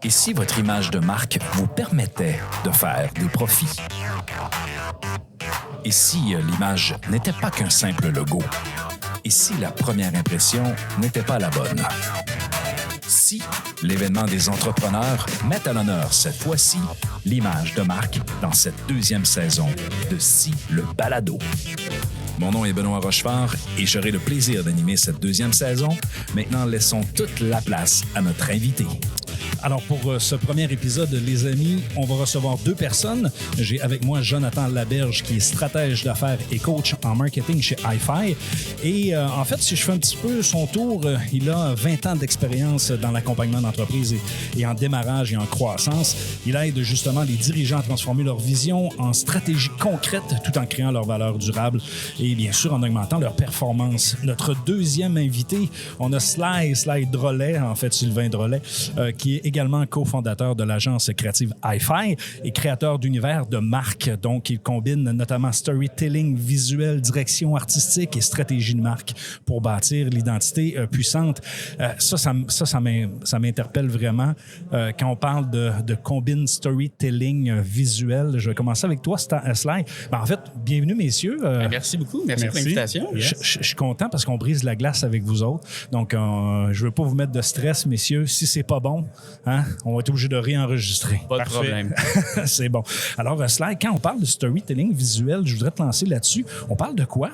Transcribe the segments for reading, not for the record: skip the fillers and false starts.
Et si votre image de marque vous permettait de faire des profits? Et si l'image n'était pas qu'un simple logo? Et si la première impression n'était pas la bonne? Si l'événement des entrepreneurs met à l'honneur cette fois-ci l'image de marque dans cette deuxième saison de Si le balado. Mon nom est Benoît Rochefort et j'aurai le plaisir d'animer cette deuxième saison. Maintenant, laissons toute la place à notre invité. Alors, pour ce premier épisode, les amis, on va recevoir deux personnes. J'ai avec moi Jonathan Laberge, qui est stratège d'affaires et coach en marketing chez iFi. Et en fait, si je fais un petit peu son tour, il a 20 ans d'expérience dans l'accompagnement d'entreprises et en démarrage et en croissance. Il aide justement les dirigeants à transformer leur vision en stratégie concrète tout en créant leur valeur durable et bien sûr en augmentant leur performance. Notre deuxième invité, on a Sly Drolet, en fait Sylvain Drolet, qui est également cofondateur de l'agence créative iFi et créateur d'univers de marque. Donc, il combine notamment storytelling, visuel, direction artistique et stratégie de marque pour bâtir l'identité puissante. Ça m'interpelle vraiment quand on parle de combine storytelling visuel. Je vais commencer avec toi, Sly. En fait, bienvenue, messieurs. Merci beaucoup. Merci pour l'invitation. Yes. Je suis content parce qu'on brise la glace avec vous autres. Donc, je veux pas vous mettre de stress, messieurs. Si c'est pas bon, on va être obligé de réenregistrer. Pas de problème. C'est bon. Alors, Sly, quand on parle de storytelling visuel, je voudrais te lancer là-dessus. On parle de quoi?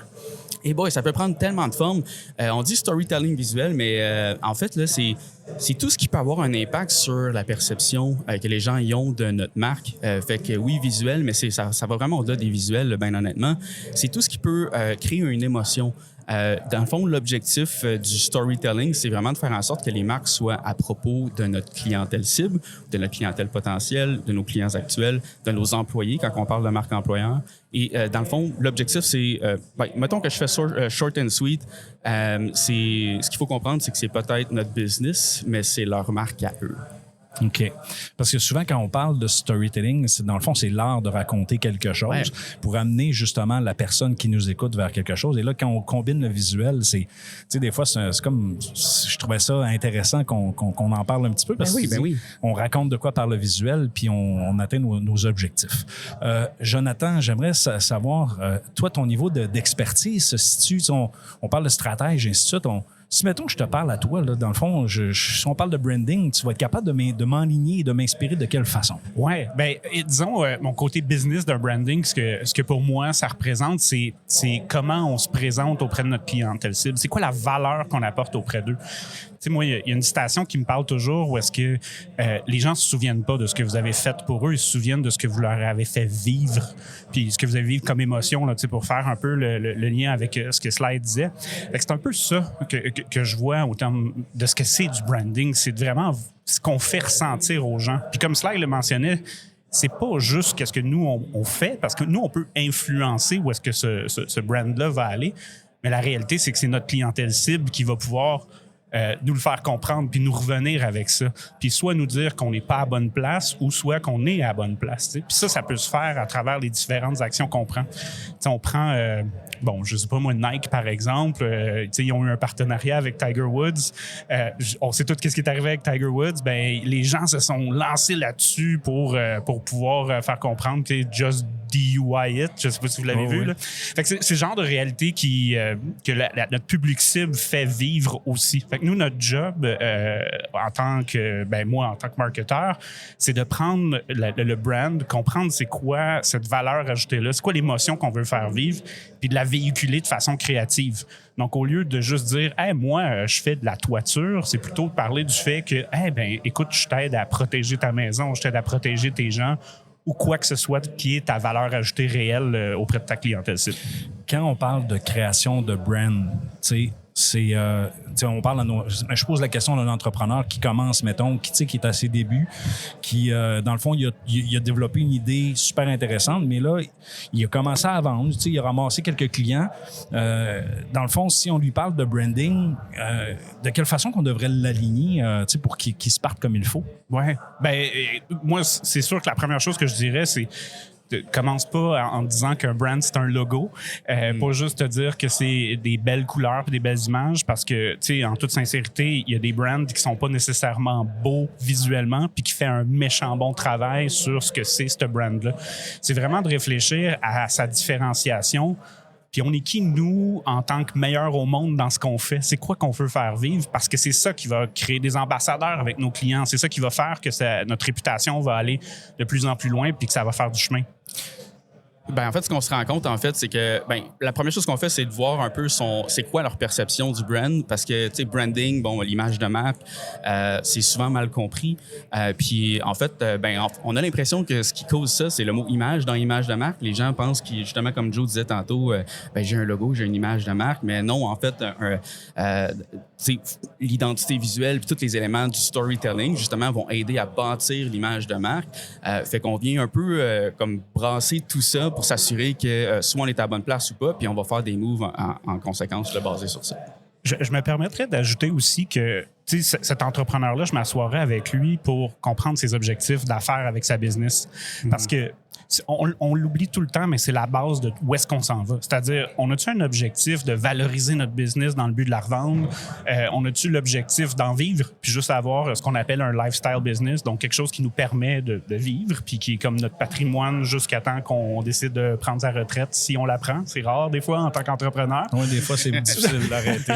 Et boy, ça peut prendre tellement de formes. On dit storytelling visuel, mais en fait, là, c'est tout ce qui peut avoir un impact sur la perception que les gens y ont de notre marque. Fait que oui, visuel, mais ça va vraiment au-delà des visuels, bien honnêtement. C'est tout ce qui peut créer une émotion. Dans le fond, l'objectif du storytelling, c'est vraiment de faire en sorte que les marques soient à propos de notre clientèle cible, de notre clientèle potentielle, de nos clients actuels, de nos employés quand on parle de marque employeur. Et dans le fond, l'objectif, c'est... mettons que je fais short and sweet. Ce qu'il faut comprendre, c'est que c'est peut-être notre business, mais c'est leur marque à eux. OK. Parce que souvent, quand on parle de storytelling, dans le fond, c'est l'art de raconter quelque chose pour amener justement la personne qui nous écoute vers quelque chose. Et là, quand on combine le visuel, tu sais, des fois, c'est comme... Je trouvais ça intéressant qu'on en parle un petit peu parce que on raconte de quoi par le visuel puis on atteint nos objectifs. Jonathan, j'aimerais savoir, toi, ton niveau d'expertise se situe... On parle de stratège et ainsi de suite. Si, mettons, je te parle à toi, là, dans le fond, si on parle de branding, tu vas être capable de m'enligner et de m'inspirer de quelle façon? Oui, bien, disons, mon côté business d'un branding, ce que pour moi, ça représente, c'est comment on se présente auprès de notre clientèle cible. C'est quoi la valeur qu'on apporte auprès d'eux? Tu sais, moi, il y a une citation qui me parle toujours où est-ce que les gens se souviennent pas de ce que vous avez fait pour eux, ils se souviennent de ce que vous leur avez fait vivre, puis ce que vous avez vécu comme émotion, là, tu sais, pour faire un peu le lien avec ce que Sly disait. Fait que c'est un peu ça que je vois au terme de ce que c'est du branding. C'est vraiment ce qu'on fait ressentir aux gens. Puis comme Sly le mentionnait, c'est pas juste qu'est-ce que nous, on fait, parce que nous, on peut influencer où est-ce que ce brand-là va aller, mais la réalité, c'est que c'est notre clientèle cible qui va pouvoir nous le faire comprendre puis nous revenir avec ça. Puis soit nous dire qu'on n'est pas à bonne place ou soit qu'on est à la bonne place. T'sais. Puis ça peut se faire à travers les différentes actions qu'on prend. T'sais, on prend, je sais pas moi, Nike par exemple. Ils ont eu un partenariat avec Tiger Woods. On sait tout ce qui est arrivé avec Tiger Woods. Ben, les gens se sont lancés là-dessus pour pouvoir faire comprendre que just DUI it. Je sais pas si vous l'avez vu. Là. Fait que c'est le genre de réalité que notre public cible fait vivre aussi. Fait que nous, notre job, moi, en tant que marketeur, c'est de prendre le brand, comprendre c'est quoi cette valeur ajoutée-là, c'est quoi l'émotion qu'on veut faire vivre, puis de la véhiculer de façon créative. Donc, au lieu de juste dire « Hey, moi, je fais de la toiture », c'est plutôt de parler du fait que « Hey, ben, écoute, je t'aide à protéger ta maison, je t'aide à protéger tes gens », ou quoi que ce soit qui est ta valeur ajoutée réelle auprès de ta clientèle cible. Quand on parle de création de brand, tu sais, on parle je pose la question d'un entrepreneur qui commence, mettons, qui est à ses débuts, qui, dans le fond, il a développé une idée super intéressante, mais là, il a commencé à vendre, il a ramassé quelques clients. Dans le fond, si on lui parle de branding, de quelle façon qu'on devrait l'aligner pour qu'il se parte comme il faut? Ouais. Ben, moi, c'est sûr que la première chose que je dirais, c'est commence pas en disant qu'un brand, c'est un logo. Pas juste te dire que c'est des belles couleurs et des belles images, parce que, tu sais, en toute sincérité, il y a des brands qui sont pas nécessairement beaux visuellement puis qui fait un méchant bon travail sur ce que c'est ce brand-là. C'est vraiment de réfléchir à sa différenciation. Puis on est qui, nous, en tant que meilleurs au monde dans ce qu'on fait? C'est quoi qu'on veut faire vivre? Parce que c'est ça qui va créer des ambassadeurs avec nos clients. C'est ça qui va faire que notre réputation va aller de plus en plus loin puis que ça va faire du chemin. Ben, en fait, ce qu'on se rend compte, en fait, c'est que la première chose qu'on fait, c'est de voir un peu c'est quoi leur perception du brand, parce que, tu sais, branding, bon, l'image de marque, c'est souvent mal compris. Puis, en fait, on a l'impression que ce qui cause ça, c'est le mot image dans image de marque. Les gens pensent qu'ils, justement, comme Joe disait tantôt, j'ai un logo, j'ai une image de marque, mais non, en fait, l'identité visuelle puis tous les éléments du storytelling, justement, vont aider à bâtir l'image de marque. Fait qu'on vient un peu comme brasser tout ça pour s'assurer que soit on est à la bonne place ou pas, puis on va faire des moves en conséquence basés sur ça. Je me permettrais d'ajouter aussi que cet entrepreneur-là, je m'assoirais avec lui pour comprendre ses objectifs d'affaires avec sa business. Parce que on l'oublie tout le temps, mais c'est la base de où est-ce qu'on s'en va. C'est-à-dire, on a-tu un objectif de valoriser notre business dans le but de la revendre? On a-tu l'objectif d'en vivre, puis juste avoir ce qu'on appelle un lifestyle business, donc quelque chose qui nous permet de vivre, puis qui est comme notre patrimoine jusqu'à temps qu'on décide de prendre sa retraite, si on la prend. C'est rare, des fois, en tant qu'entrepreneur. Oui, des fois, c'est difficile d'arrêter.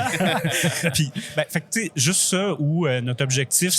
Puis, fait que, tu sais, juste ça, où notre objectif,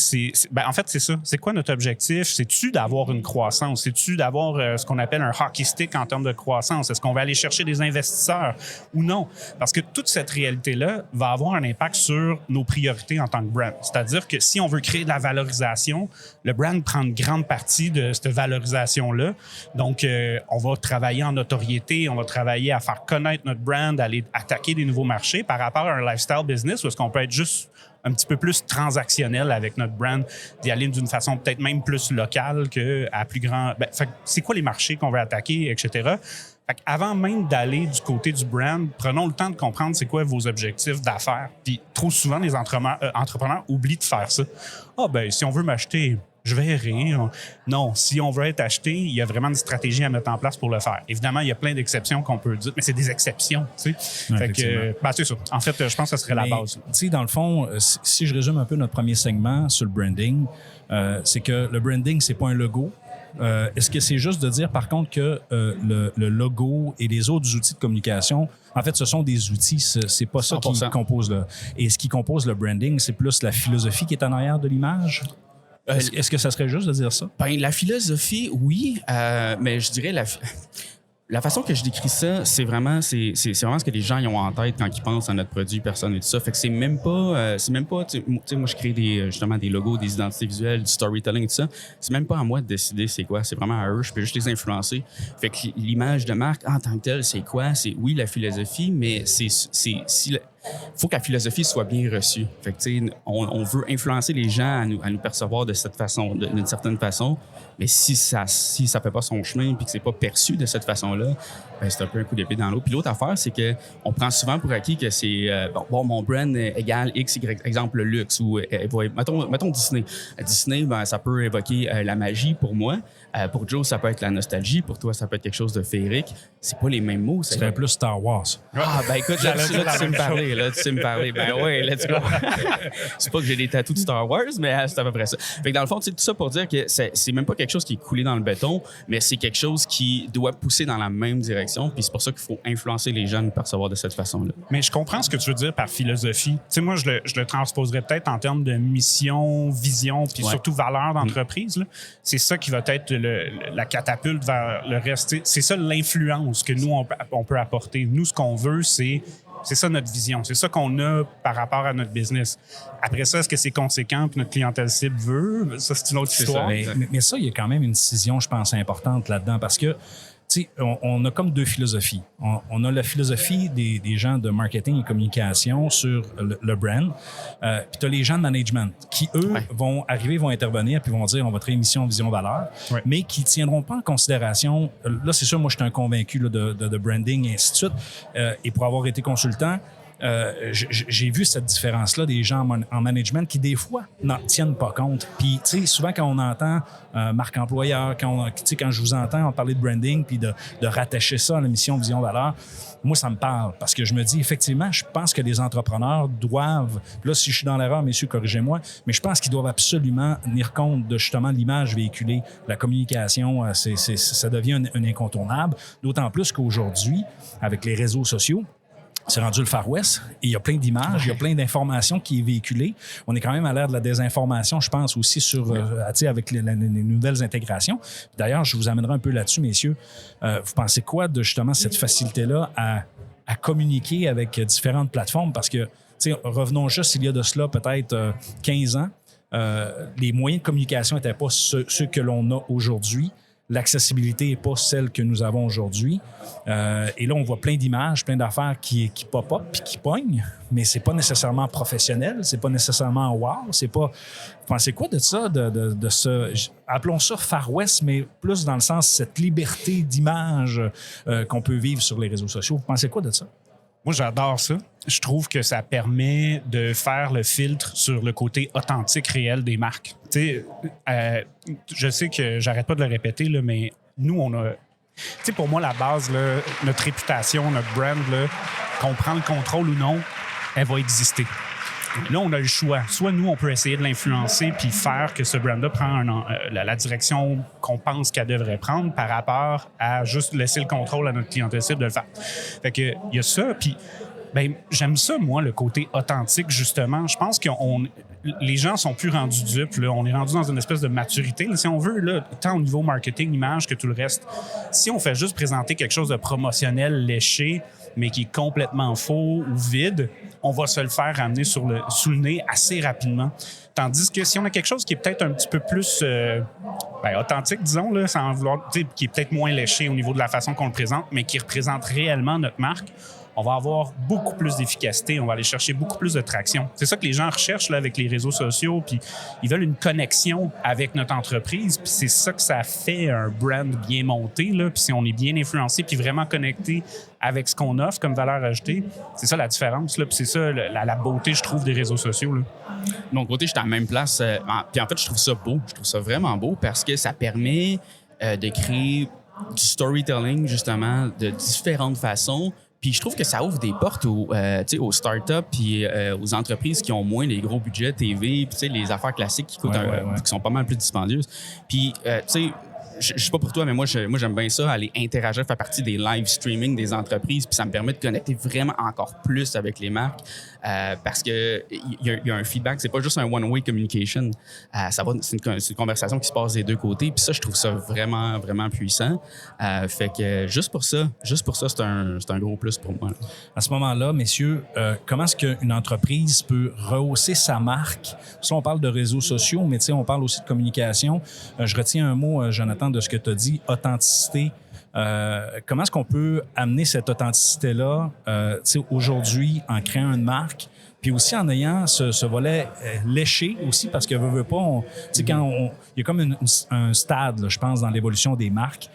en fait, c'est ça. C'est quoi notre objectif? C'est-tu d'avoir une croissance? C'est-tu d'avoir ce qu'on appelle un hockey stick en termes de croissance? Est-ce qu'on va aller chercher des investisseurs ou non? Parce que toute cette réalité-là va avoir un impact sur nos priorités en tant que brand. C'est-à-dire que si on veut créer de la valorisation, le brand prend une grande partie de cette valorisation-là. Donc, on va travailler en notoriété, on va travailler à faire connaître notre brand, aller attaquer des nouveaux marchés par rapport à un lifestyle business où est-ce qu'on peut être juste un petit peu plus transactionnel avec notre brand, d'y aller d'une façon peut-être même plus locale qu'à plus grand... c'est quoi les marchés qu'on veut attaquer, etc. Avant même d'aller du côté du brand, prenons le temps de comprendre c'est quoi vos objectifs d'affaires. Puis trop souvent, les entrepreneurs oublient de faire ça. Si on veut m'acheter, je verrai. Non, si on veut être acheté, il y a vraiment une stratégie à mettre en place pour le faire. Évidemment, il y a plein d'exceptions qu'on peut dire, mais c'est des exceptions, tu sais. Fait que, c'est ça. En fait, je pense que ça serait la base. Tu sais, dans le fond, si je résume un peu notre premier segment sur le branding, c'est que le branding, c'est pas un logo. Est-ce que c'est juste de dire, par contre, que le logo et les autres outils de communication, en fait, ce sont des outils, c'est pas ça 100%. Qui compose Et ce qui compose le branding, c'est plus la philosophie qui est en arrière de l'image? Est-ce que ça serait juste de dire ça? La philosophie, oui, mais je dirais la façon que je décris ça, c'est vraiment ce que les gens y ont en tête quand ils pensent à notre produit, personne et tout ça. Fait que c'est même pas, tu sais, moi je crée justement des logos, des identités visuelles, du storytelling et tout ça. C'est même pas à moi de décider c'est quoi. C'est vraiment à eux. Je peux juste les influencer. Fait que l'image de marque en tant que telle, c'est quoi? C'est oui la philosophie, mais faut que la philosophie soit bien reçue. Fait que, tu sais, on veut influencer les gens à nous percevoir de cette façon, d'une certaine façon. Mais si ça fait pas son chemin puis que c'est pas perçu de cette façon-là, c'est un peu un coup d'épée dans l'eau. Puis l'autre affaire, c'est que on prend souvent pour acquis que c'est mon brand égale X, Y, exemple le luxe ou mettons Disney. Disney, ça peut évoquer la magie pour moi. Pour Joe, ça peut être la nostalgie. Pour toi, ça peut être quelque chose de féerique. C'est pas les mêmes mots. C'est plus Star Wars. Écoute, là, tu sais me parler. Ben ouais, let's go. C'est pas que j'ai des tatous de Star Wars, mais c'est à peu près ça. Fait que dans le fond, tout ça pour dire que c'est même pas quelque chose qui est coulé dans le béton, mais c'est quelque chose qui doit pousser dans la même direction. Puis c'est pour ça qu'il faut influencer les gens à nous percevoir de cette façon-là. Mais je comprends ce que tu veux dire par philosophie. Tu sais, moi, je le transposerais peut-être en termes de mission, vision, puis surtout valeur d'entreprise. Là. C'est ça qui va être la catapulte vers le reste. C'est ça l'influence que nous, on peut apporter. Nous, ce qu'on veut, c'est ça notre vision. C'est ça qu'on a par rapport à notre business. Après ça, est-ce que c'est conséquent puis notre clientèle cible veut? Ça, c'est une autre histoire. Mais ça, il y a quand même une décision, je pense, importante là-dedans parce que on a comme deux philosophies. On a la philosophie des gens de marketing et communication sur le brand. Puis tu as les gens de management qui, eux, vont intervenir puis vont dire on va créer mission, vision, valeur, mais qui ne tiendront pas en considération. Là, c'est sûr, moi, je suis un convaincu là, de branding et ainsi de suite. Et pour avoir été consultant, j'ai vu cette différence-là des gens en management qui, des fois, n'en tiennent pas compte. Puis, tu sais, souvent, quand on entend marque employeur, quand je vous entends parler de branding puis de rattacher ça à la mission, vision, valeur, moi, ça me parle parce que je me dis, effectivement, je pense que les entrepreneurs doivent, là, si je suis dans l'erreur, messieurs, corrigez-moi, mais je pense qu'ils doivent absolument tenir compte de justement l'image véhiculée, la communication, ça devient un incontournable, d'autant plus qu'aujourd'hui, avec les réseaux sociaux, c'est rendu le Far West et il y a plein d'images, il y a plein d'informations qui est véhiculée. On est quand même à l'ère de la désinformation, je pense, aussi sur, avec les nouvelles intégrations. D'ailleurs, je vous amènerai un peu là-dessus, messieurs. Vous pensez quoi de justement cette facilité-là à communiquer avec différentes plateformes? Parce que, revenons juste, il y a de cela peut-être 15 ans, les moyens de communication n'étaient pas ceux que l'on a aujourd'hui. L'accessibilité n'est pas celle que nous avons aujourd'hui. Et là, on voit plein d'images, plein d'affaires qui pop-up puis qui pognent, mais c'est pas nécessairement professionnel, c'est pas nécessairement wow, c'est pas... Vous pensez quoi de ça, de ce... Appelons ça Far West, mais plus dans le sens cette liberté d'image qu'on peut vivre sur les réseaux sociaux. Vous pensez quoi de ça? Moi, j'adore ça. Je trouve que ça permet de faire le filtre sur le côté authentique, réel des marques. Tu sais, je sais que j'arrête pas de le répéter, là, mais nous, on a... Tu sais, pour moi, la base, là, notre réputation, notre brand, là, qu'on prend le contrôle ou non, elle va exister. Là, on a le choix. Soit nous, on peut essayer de l'influencer puis faire que ce brand-là prend la direction qu'on pense qu'elle devrait prendre par rapport à juste laisser le contrôle à notre clientèle cible de le faire. Fait que il y a ça, puis ben j'aime ça, moi, le côté authentique, justement. Je pense que les gens sont plus rendus dupes. Là. On est rendu dans une espèce de maturité. Là, si on veut, là, tant au niveau marketing, image que tout le reste, si on fait juste présenter quelque chose de promotionnel, léché, mais qui est complètement faux ou vide, on va se le faire ramener sous le nez assez rapidement. Tandis que si on a quelque chose qui est peut-être un petit peu plus authentique, disons, là, sans vouloir, qui est peut-être moins léché au niveau de la façon qu'on le présente, mais qui représente réellement notre marque, on va avoir beaucoup plus d'efficacité, on va aller chercher beaucoup plus de traction. C'est ça que les gens recherchent là, avec les réseaux sociaux, puis ils veulent une connexion avec notre entreprise, puis c'est ça que ça fait un brand bien monté, là, puis si on est bien influencé, puis vraiment connecté avec ce qu'on offre comme valeur ajoutée, c'est ça la différence, là, puis c'est ça la beauté, je trouve, des réseaux sociaux. Là. De mon côté, je suis à la même place, puis en fait, je trouve ça beau, je trouve ça vraiment beau parce que ça permet de créer du storytelling, justement, de différentes façons. Puis je trouve que ça ouvre des portes aux startups puis aux entreprises qui ont moins les gros budgets TV, puis les affaires classiques qui coûtent qui sont pas mal plus dispendieuses. Puis tu sais, je sais pas pour toi, mais moi j'aime bien ça, aller interagir, faire partie des live streaming des entreprises, puis ça me permet de connecter vraiment encore plus avec les marques parce que il y a un feedback, c'est pas juste un one-way communication. C'est une conversation qui se passe des deux côtés, puis ça, je trouve ça vraiment, vraiment puissant. Fait que juste pour ça, c'est un gros plus pour moi. À ce moment-là, messieurs, comment est-ce qu'une entreprise peut rehausser sa marque? Ça, on parle de réseaux sociaux, mais on parle aussi de communication. Je retiens un mot, Jonathan, de ce que tu as dit, authenticité. Comment est-ce qu'on peut amener cette authenticité-là aujourd'hui en créant une marque, puis aussi en ayant ce volet léché aussi, parce que veut pas, il y a comme un stade, là, je pense, dans l'évolution des marques.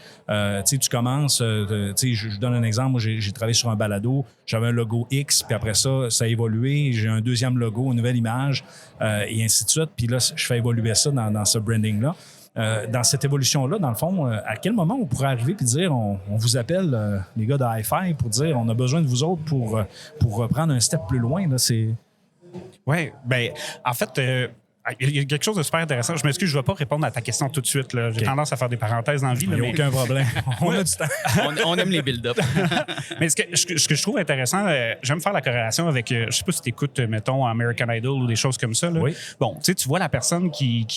Tu commences, je donne un exemple, moi j'ai travaillé sur un balado, j'avais un logo X, puis après ça a évolué, j'ai un deuxième logo, une nouvelle image, et ainsi de suite, puis là, je fais évoluer ça dans ce branding-là. Dans cette évolution-là, dans le fond, à quel moment on pourrait arriver et dire on vous appelle, les gars de Hi-Fi, pour dire on a besoin de vous autres pour prendre un step plus loin? Oui, bien, en fait, il y a quelque chose de super intéressant. Je m'excuse, je ne vais pas répondre à ta question tout de suite. Là. J'ai tendance à faire des parenthèses dans la vie. Il n'y a aucun problème. On a du temps. On aime les build-up. Mais ce que je trouve intéressant, j'aime faire la corrélation avec, je ne sais pas si tu écoutes, mettons, American Idol ou des choses comme ça. Là. Oui. Bon, tu vois la personne qui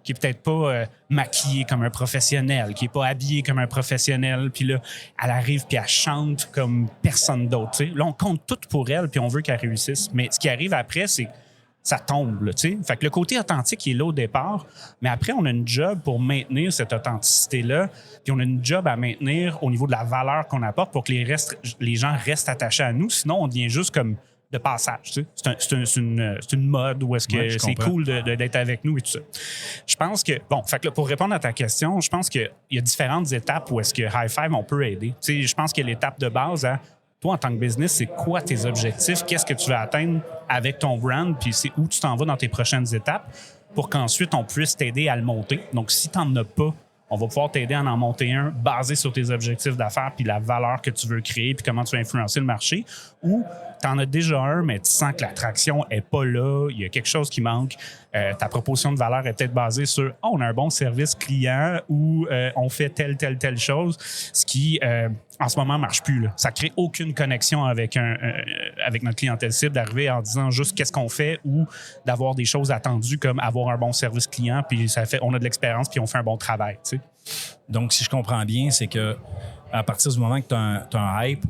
est peut-être pas maquillée comme un professionnel, qui n'est pas habillée comme un professionnel, puis là, elle arrive puis elle chante comme personne d'autre. Là, on compte tout pour elle puis on veut qu'elle réussisse. Mais ce qui arrive après, c'est ça tombe, là, tu sais. Fait que le côté authentique, il est là au départ, mais après, on a une job pour maintenir cette authenticité-là, puis on a une job à maintenir au niveau de la valeur qu'on apporte pour que les gens restent attachés à nous. Sinon, on devient juste comme de passage, tu sais. C'est une mode où est-ce que c'est cool d'être avec nous et tout ça. Je pense que, bon, fait que là, pour répondre à ta question, je pense qu'il y a différentes étapes où est-ce que Hi-Fi, on peut aider. Tu sais, je pense qu'il y a l'étape de base à toi, en tant que business, c'est quoi tes objectifs? Qu'est-ce que tu veux atteindre avec ton brand? Puis c'est où tu t'en vas dans tes prochaines étapes pour qu'ensuite, on puisse t'aider à le monter. Donc, si tu n'en as pas, on va pouvoir t'aider à en monter un basé sur tes objectifs d'affaires puis la valeur que tu veux créer puis comment tu veux influencer le marché. Ou tu en as déjà un, mais tu sens que l'attraction n'est pas là, il y a quelque chose qui manque. Ta proposition de valeur est peut-être basée sur « on a un bon service client » ou on fait telle chose », ce qui, en ce moment, ne marche plus. Là. Ça ne crée aucune connexion avec notre clientèle cible d'arriver en disant juste qu'est-ce qu'on fait ou d'avoir des choses attendues comme avoir un bon service client puis on a de l'expérience puis on fait un bon travail. Tu sais. Donc, si je comprends bien, c'est que à partir du moment que tu as un hype,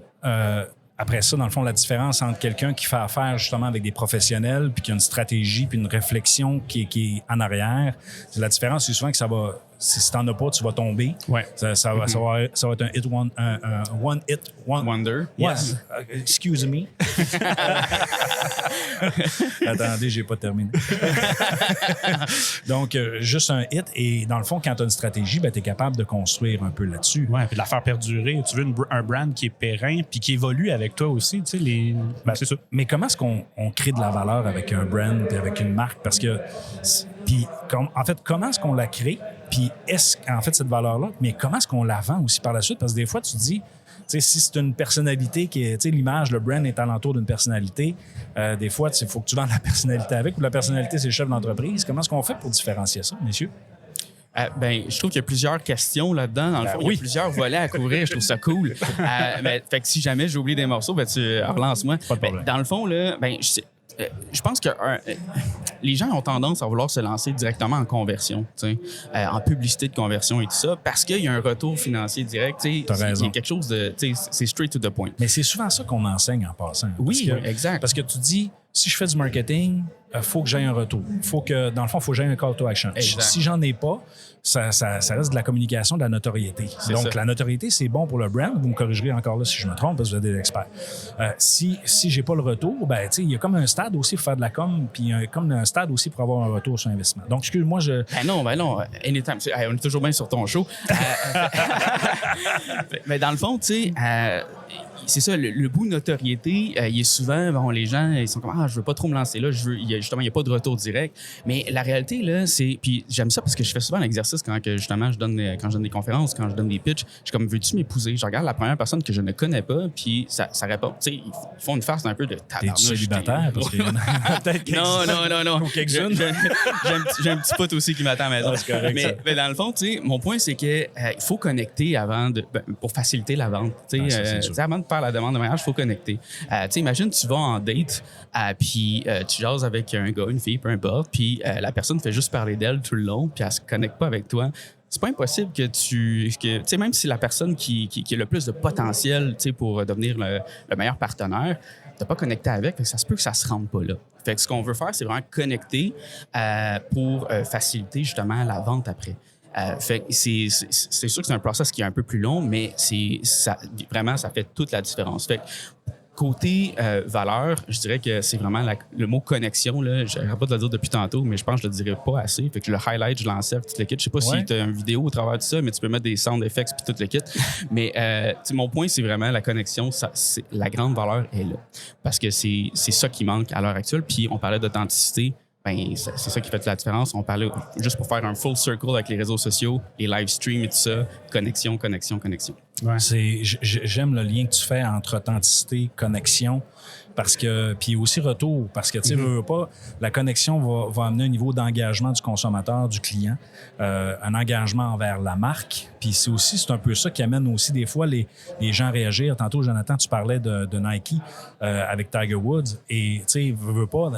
après ça, dans le fond, la différence entre quelqu'un qui fait affaire justement avec des professionnels puis qui a une stratégie puis une réflexion qui est en arrière, c'est la différence, c'est souvent que ça va... Si t'en as pas, tu vas tomber. Ouais. Ça va être un hit one hit Wonder. Yes. Excuse me. Attendez, j'ai pas terminé. Donc, juste un hit. Et dans le fond, quand tu as une stratégie, ben, tu es capable de construire un peu là-dessus. Oui, puis de la faire perdurer. Tu veux un brand qui est périn puis qui évolue avec toi aussi. Tu sais, c'est ça. Mais comment est-ce qu'on crée de la valeur avec un brand et avec une marque? Parce que, en fait, comment est-ce qu'on la crée? Puis cette valeur-là, mais comment est-ce qu'on la vend aussi par la suite? Parce que des fois, tu te dis, si c'est une personnalité qui est, l'image, le brand est alentour d'une personnalité, des fois, il faut que tu vendes la personnalité avec, ou la personnalité, c'est le chef d'entreprise. Comment est-ce qu'on fait pour différencier ça, messieurs? Je trouve qu'il y a plusieurs questions là-dedans. Dans le fond, il y a plusieurs volets à couvrir. Je trouve ça cool. Fait que si jamais j'ai oublié des morceaux, tu relance-moi. Pas de problème. Dans le fond, là, je pense que les gens ont tendance à vouloir se lancer directement en conversion, en publicité de conversion et tout ça, parce qu'il y a un retour financier direct. T'as raison. Il y a quelque chose de... C'est straight to the point. Mais c'est souvent ça qu'on enseigne en passant. Oui, exact. Parce que tu dis, si je fais du marketing, faut que j'aie un retour. Dans le fond, il faut que j'aie un call to action. Exact. Si j'en ai pas, ça reste de la communication, de la notoriété. Donc, ça. la notoriété, c'est bon pour le brand. Vous me corrigerez encore là si je me trompe, parce que vous êtes des experts. Si j'ai pas le retour, il y a comme un stade aussi pour faire de la com, puis il y a comme un stade aussi pour avoir un retour sur investissement. Donc, excuse-moi, Ben non. Anytime. On est toujours bien sur ton show. Mais dans le fond, tu sais... c'est ça, le bout de notoriété, il est souvent, les gens, ils sont comme, je veux pas trop me lancer là, il n'y a pas de retour direct. Mais la réalité, là, puis j'aime ça parce que je fais souvent l'exercice quand je donne des conférences, quand je donne des pitchs, je suis comme, veux-tu m'épouser? Je regarde la première personne que je ne connais pas, puis ça répond. Tu sais, ils font une farce un peu de tabarnouche. T'es célibataire, parce qu'il y en a peut-être quelques-uns. Non. Ou quelques-unes. J'ai un petit pote aussi qui m'attend à la maison. C'est correct, mais dans le fond, tu sais, mon point, c'est que il faut connecter pour faciliter la vente. Tu sais, avant de faire la demande de mariage, il faut connecter. Tu sais, imagine, tu vas en date, puis tu jases avec un gars, une fille, peu importe, puis la personne fait juste parler d'elle tout le long, puis elle se connecte pas avec toi. C'est pas impossible que tu sais, même si la personne qui a le plus de potentiel, tu sais, pour devenir le meilleur partenaire, t'as pas connecté avec, ça se peut que ça se rende pas là. Fait que ce qu'on veut faire, c'est vraiment connecter pour faciliter justement la vente après. Fait c'est sûr que c'est un process qui est un peu plus long, mais vraiment, ça fait toute la différence. Fait que, côté valeur, je dirais que c'est vraiment le mot connexion. Je n'arrête pas de le dire depuis tantôt, mais je pense que je le dirais pas assez. Fait que je le highlight, je l'encercle, tout le kit. Je sais pas si tu as une vidéo au travers de ça, mais tu peux mettre des sound effects puis tout le kit. Mais mon point, c'est vraiment la connexion. La grande valeur est là. Parce que c'est ça qui manque à l'heure actuelle. Puis on parlait d'authenticité. C'est ça qui fait la différence. On parlait juste pour faire un full circle avec les réseaux sociaux, les live streams et tout ça. Connexion. Ouais. J'aime le lien que tu fais entre authenticité, connexion, parce que puis aussi retour, parce que tu sais, veux pas, la connexion va amener un niveau d'engagement du consommateur, du client, un engagement envers la marque. Puis c'est un peu ça qui amène aussi des fois les gens à réagir. Tantôt, Jonathan, tu parlais de Nike avec Tiger Woods, et tu sais, veux pas,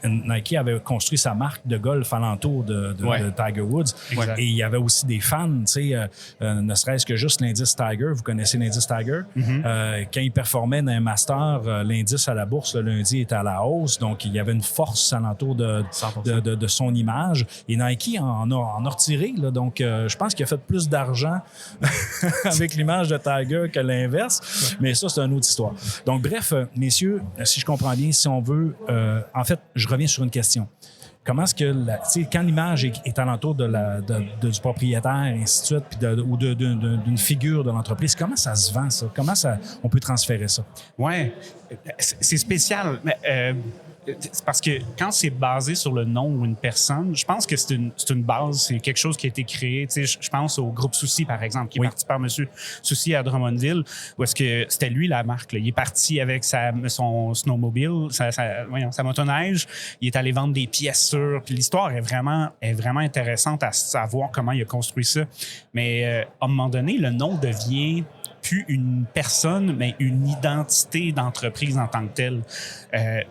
Nike avait construit sa marque de golf alentour de Tiger Woods. Exact. Et il y avait aussi des fans, tu sais, ne serait-ce que juste l'indice Tiger. Vous connaissez l'indice Tiger? Quand il performait dans un master, l'indice à la bourse le lundi était à la hausse, donc il y avait une force alentour de son image. Et Nike en a retiré, là, donc je pense qu'il a fait plus d'argent avec l'image de Tiger que l'inverse, mais ça, c'est une autre histoire. Donc bref, messieurs, si je comprends bien, si on veut... en fait, je reviens sur une question. comment est-ce que, quand l'image est alentour du propriétaire, et ainsi de suite, puis ou d'une figure de l'entreprise, comment ça se vend, ça? Comment on peut transférer ça? Oui, c'est spécial. Mais, c'est parce que quand c'est basé sur le nom ou une personne, je pense que c'est une base, c'est quelque chose qui a été créé. Tu sais, je pense au groupe Souci, par exemple, qui est parti par M. Souci à Drummondville, où est-ce que c'était lui la marque. Là. Il est parti avec son snowmobile, sa motoneige. Il est allé vendre des pièces sûres. Puis l'histoire est vraiment intéressante à savoir comment il a construit ça. Mais à un moment donné, le nom devient plus une personne, mais une identité d'entreprise en tant que telle.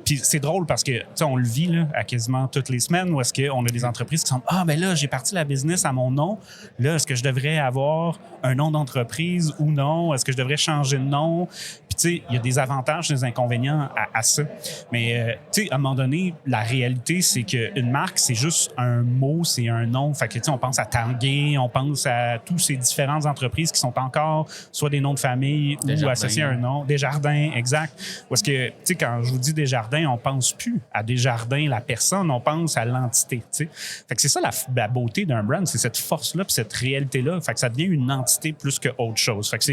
Puis c'est drôle parce que, tu sais, on le vit là, à quasiment toutes les semaines où est-ce qu'on a des entreprises qui sont « Ah, ben là, j'ai parti la business à mon nom. Là, est-ce que je devrais avoir un nom d'entreprise ou non? Est-ce que je devrais changer de nom? » Puis, tu sais, il y a des avantages et des inconvénients à ça. Mais, tu sais, à un moment donné, la réalité, c'est qu'une marque, c'est juste un mot, c'est un nom. Fait que, tu sais, on pense à Tanguay, on pense à toutes ces différentes entreprises qui sont encore soit des noms de famille ou associés à un nom. Desjardins, exact. Parce que, tu sais, quand je vous dis Desjardins, on pense plus à Desjardins, la personne, on pense à l'entité, tu sais. Fait que c'est ça la beauté d'un brand, c'est cette force-là puis cette réalité-là. Fait que ça devient une entité plus qu'autre chose. Fait que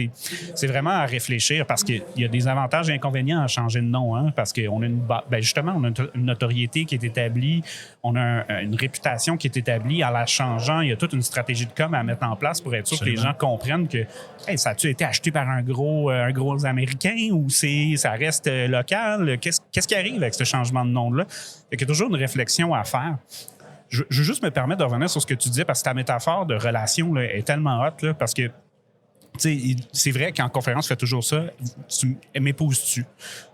c'est vraiment à réfléchir parce qu'il y a des avantages et inconvénients à changer de nom, hein, parce qu'on a justement, on a une notoriété qui est établie, on a une réputation qui est établie. En la changeant, il y a toute une stratégie de com à mettre en place pour être sûr que les gens comprennent que hey, ça a-tu été acheté par un gros Américain ou ça reste local? Qu'est-ce qui arrive avec ce changement de nom-là? Il y a toujours une réflexion à faire. Je veux juste me permettre de revenir sur ce que tu disais parce que ta métaphore de relation là, est tellement hot là, parce que c'est vrai qu'en conférence, tu fais toujours ça. Tu m'épouses-tu?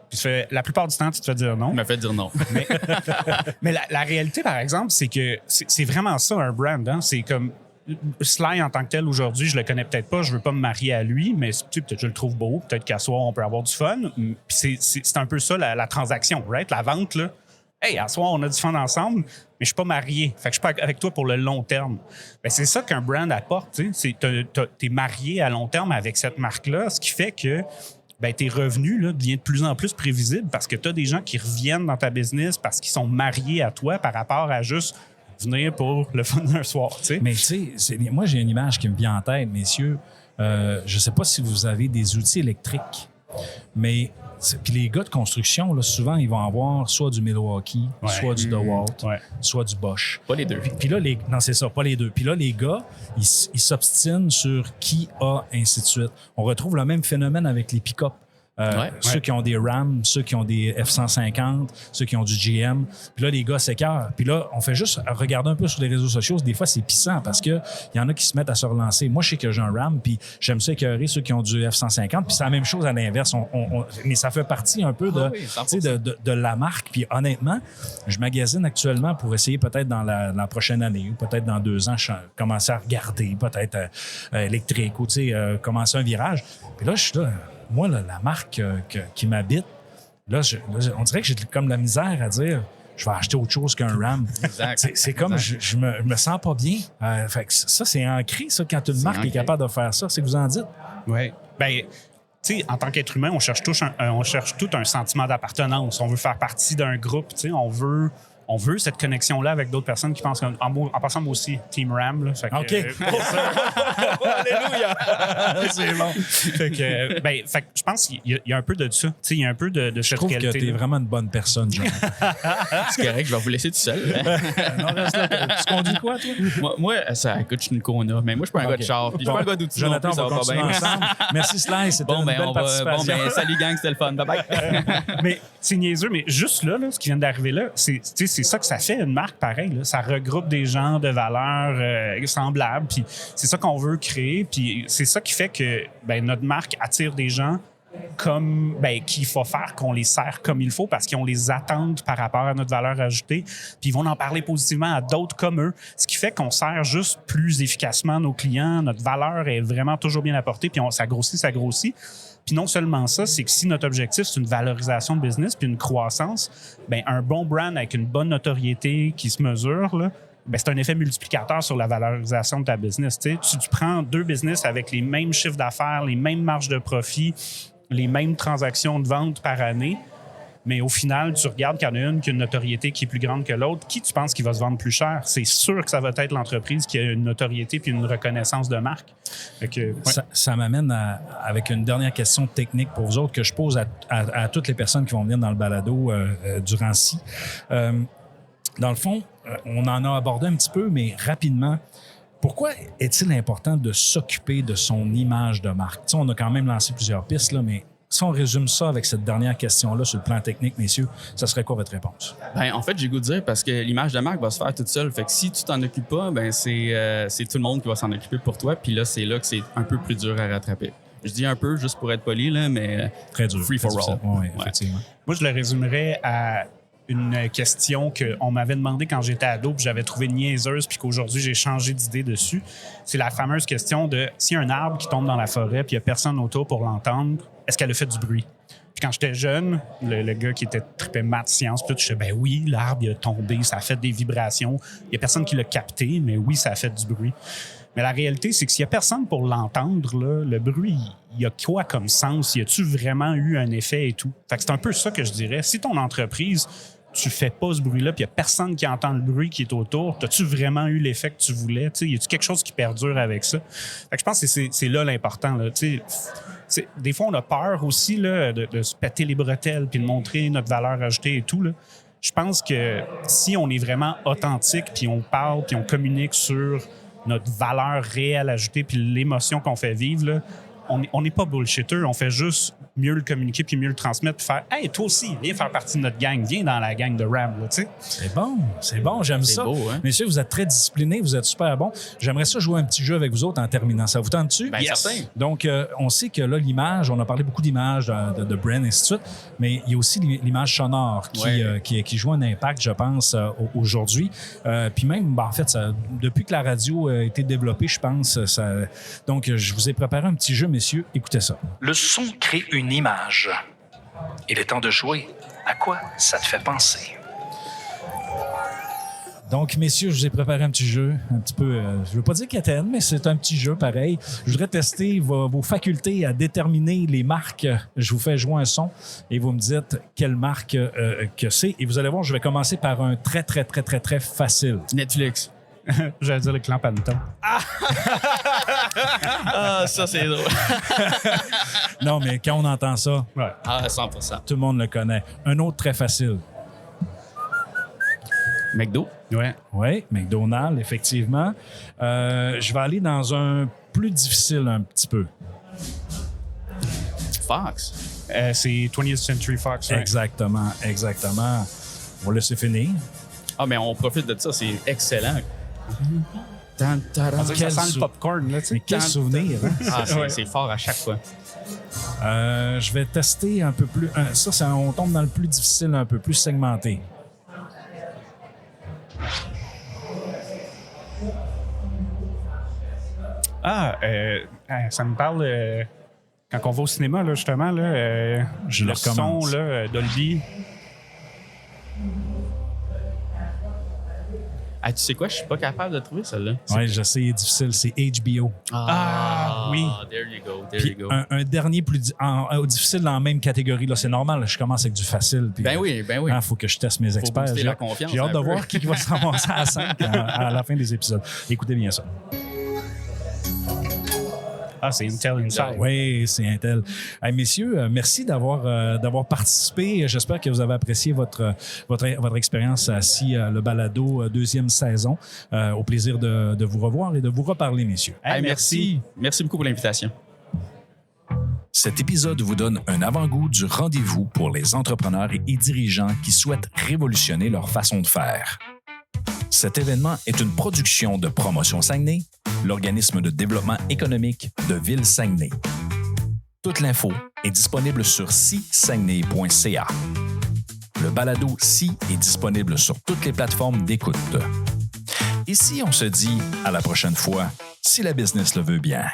Puis la plupart du temps, tu te fais dire non. Il m'a fait dire non. Mais la réalité, par exemple, c'est que c'est vraiment ça, un brand. Hein? C'est comme Sly en tant que tel, aujourd'hui, je le connais peut-être pas, je veux pas me marier à lui, mais peut-être je le trouve beau, peut-être qu'à soir, on peut avoir du fun. Puis c'est un peu ça, la transaction, right? La vente, là. Hey, à soir, on a du fun ensemble, mais je suis pas marié. Fait que je suis pas avec toi pour le long terme. Ben, c'est ça qu'un brand apporte. Tu es marié à long terme avec cette marque-là, ce qui fait que ben, tes revenus là, deviennent de plus en plus prévisibles parce que tu as des gens qui reviennent dans ta business parce qu'ils sont mariés à toi par rapport à juste venir pour le fun d'un soir. T'sais. Mais tu sais, moi, j'ai une image qui me vient en tête, messieurs. Je sais pas si vous avez des outils électriques, mais puis les gars de construction, là, souvent, ils vont avoir soit du Milwaukee, soit du DeWalt, soit du Bosch. Pas les deux. Puis là, non, c'est ça, pas les deux. Puis là, les gars, ils s'obstinent sur qui a, ainsi de suite. On retrouve le même phénomène avec les pick-up. Ceux qui ont des Ram, ceux qui ont des F-150, ceux qui ont du GM. Puis là, les gars s'écœurent. Puis là, on fait juste regarder un peu sur les réseaux sociaux. Des fois, c'est pissant parce qu'il y en a qui se mettent à se relancer. Moi, je sais que j'ai un Ram, puis j'aime ça écœurer ceux qui ont du F-150. Puis c'est la même chose à l'inverse. Mais ça fait partie un peu de la marque. Puis honnêtement, je magasine actuellement pour essayer peut-être dans la prochaine année ou peut-être dans 2 ans, commencer à regarder peut-être électrique ou commencer un virage. Puis là, je suis là... Moi, là, la marque qui m'habite, là, on dirait que j'ai comme la misère à dire je vais acheter autre chose qu'un Ram. C'est comme je me sens pas bien. Fait que ça, c'est ancré, ça, quand une marque est capable de faire ça. C'est que vous en dites? Oui. Bien, tu sais, en tant qu'être humain, on cherche tout un sentiment d'appartenance. On veut faire partie d'un groupe. Tu sais, on veut cette connexion-là avec d'autres personnes qui pensent en passant, moi aussi, Team Ram. Là, fait que, OK. Alléluia! C'est bon. Fait que je pense qu'il y a un peu de ça. Il y a un peu de cette réalité. Je trouve que tu es vraiment une bonne personne, John. C'est correct, je vais vous laisser tout seul. Non, reste là. Tu conduis quoi, toi? Moi, ça écoute, je suis une Kona, mais moi, je suis pas un gars de char. Puis je suis pas un gars d'outils. Jonathan, on va continuer ensemble. Merci, Sly. C'était une belle participation. Salut, gang, c'était le fun. Bye-bye. Mais c'est niaiseux, mais juste là, ce qui vient d'arriver là, c'est ça que ça fait, une marque pareille. Là. Ça regroupe des gens de valeurs semblables. Puis c'est ça qu'on veut créer. Puis c'est ça qui fait que notre marque attire des gens comme qu'il faut faire qu'on les sert comme il faut parce qu'ils ont les attentes par rapport à notre valeur ajoutée. Puis ils vont en parler positivement à d'autres comme eux. Ce qui fait qu'on sert juste plus efficacement nos clients. Notre valeur est vraiment toujours bien apportée. Puis ça grossit. Puis non seulement ça, c'est que si notre objectif, c'est une valorisation de business puis une croissance, un bon brand avec une bonne notoriété qui se mesure, là, c'est un effet multiplicateur sur la valorisation de ta business. Tu prends 2 business avec les mêmes chiffres d'affaires, les mêmes marges de profit, les mêmes transactions de vente par année, Mais au final, tu regardes qu'il y en a une qui a une notoriété qui est plus grande que l'autre. Qui tu penses qui va se vendre plus cher? C'est sûr que ça va être l'entreprise qui a une notoriété puis une reconnaissance de marque. Fait que, ouais. Ça m'amène avec une dernière question technique pour vous autres que je pose à toutes les personnes qui vont venir dans le balado durant ci. Dans le fond, on en a abordé un petit peu, mais rapidement, pourquoi est-il important de s'occuper de son image de marque? Tu sais, on a quand même lancé plusieurs pistes, là, mais si on résume ça avec cette dernière question-là sur le plan technique, messieurs, ça serait quoi votre réponse? Ben, en fait, j'ai goût de dire parce que l'image de marque va se faire toute seule. Fait que si tu t'en occupes pas, ben c'est tout le monde qui va s'en occuper pour toi. Puis là, c'est là que c'est un peu plus dur à rattraper. Je dis un peu juste pour être poli, là, mais très dur. Free for all. Oui, effectivement. Moi, je le résumerais à une question qu'on m'avait demandé quand j'étais ado, puis j'avais trouvé niaiseuse, puis qu'aujourd'hui, j'ai changé d'idée dessus. C'est la fameuse question de s'il y a un arbre qui tombe dans la forêt, puis il n'y a personne autour pour l'entendre, est-ce qu'elle a fait du bruit? Puis quand j'étais jeune, le gars qui était trippé maths, sciences, puis je disais, ben oui, l'arbre, il a tombé, ça a fait des vibrations. Il n'y a personne qui l'a capté, mais oui, ça a fait du bruit. Mais la réalité, c'est que s'il n'y a personne pour l'entendre, là, le bruit, il y a quoi comme sens? Y a-tu vraiment eu un effet et tout? Fait que c'est un peu ça que je dirais. Si ton entreprise, tu fais pas ce bruit-là, puis il n'y a personne qui entend le bruit qui est autour, as-tu vraiment eu l'effet que tu voulais? T'sais, y a-tu quelque chose qui perdure avec ça? Fait que je pense que c'est là l'important. Là. Des fois, on a peur aussi là, de se péter les bretelles puis de montrer notre valeur ajoutée et tout. Là. Je pense que si on est vraiment authentique, puis on parle, puis on communique sur notre valeur réelle ajoutée puis l'émotion qu'on fait vivre, là, on n'est pas bullshitter, on fait juste mieux le communiquer puis mieux le transmettre puis faire « Hey, toi aussi, viens faire partie de notre gang, viens dans la gang de Ram. » tu sais. C'est bon, j'aime ça. Beau, hein? Messieurs, vous êtes très disciplinés, vous êtes super bons. J'aimerais ça jouer un petit jeu avec vous autres en terminant. Ça vous tente dessus? Ben, certain. Donc, on sait que là, l'image, on a parlé beaucoup d'images, de brand, et ainsi de suite, mais il y a aussi l'image sonore qui joue un impact, je pense, aujourd'hui. Puis même, en fait, depuis que la radio a été développée, je pense, donc je vous ai préparé un petit jeu, messieurs. Écoutez ça. Le son crée une image. Il est temps de jouer. À quoi ça te fait penser? Donc, messieurs, je vous ai préparé un petit jeu, un petit peu, je ne veux pas dire quétaine, mais c'est un petit jeu pareil. Je voudrais tester vos facultés à déterminer les marques. Je vous fais jouer un son et vous me dites quelle marque que c'est. Et vous allez voir, je vais commencer par un très, très, très, très, très facile. Netflix. J'allais dire le clan Panton. Ah, ça, c'est drôle. Non, mais quand on entend ça, Ouais. Ah, 100%. tout le monde le connaît. Un autre très facile. McDo. Ouais. Oui, McDonald's, effectivement. Je vais aller dans un plus difficile un petit peu. Fox. C'est 20th Century Fox. Ouais. Exactement. On va laisser finir. Ah, mais on profite de ça, c'est excellent. On dirait que ça sent le popcorn. Là, tu sais. Mais quel souvenir, hein? Ah, c'est fort à chaque fois. Je vais tester un peu plus. On tombe dans le plus difficile, un peu plus segmenté. Ça me parle quand on va au cinéma, là, justement, là, Je le le recommence. son là, Dolby. Ah, tu sais quoi, je suis pas capable de trouver celle-là. Oui, je sais, il est difficile. C'est HBO. Ah, oui. There you go, Puis un dernier plus difficile dans la même catégorie. Là, c'est normal, là, je commence avec du facile. Puis, Ben oui. il faut que je teste mes experts. booster la confiance J'ai hâte un de peu. voir qui va se ramasser à 5 à la fin des épisodes. Écoutez bien ça. Ah, c'est Intel Inside. Oui, c'est Intel. Hey, messieurs, merci d'avoir participé. J'espère que vous avez apprécié votre expérience à le balado deuxième saison. Au plaisir de vous revoir et de vous reparler, messieurs. Hey, merci. Merci beaucoup pour l'invitation. Cet épisode vous donne un avant-goût du rendez-vous pour les entrepreneurs et dirigeants qui souhaitent révolutionner leur façon de faire. Cet événement est une production de Promotion Saguenay, l'organisme de développement économique de Ville-Saguenay. Toute l'info est disponible sur si-saguenay.ca. Le balado Si est disponible sur toutes les plateformes d'écoute. Ici, on se dit à la prochaine fois, si la business le veut bien.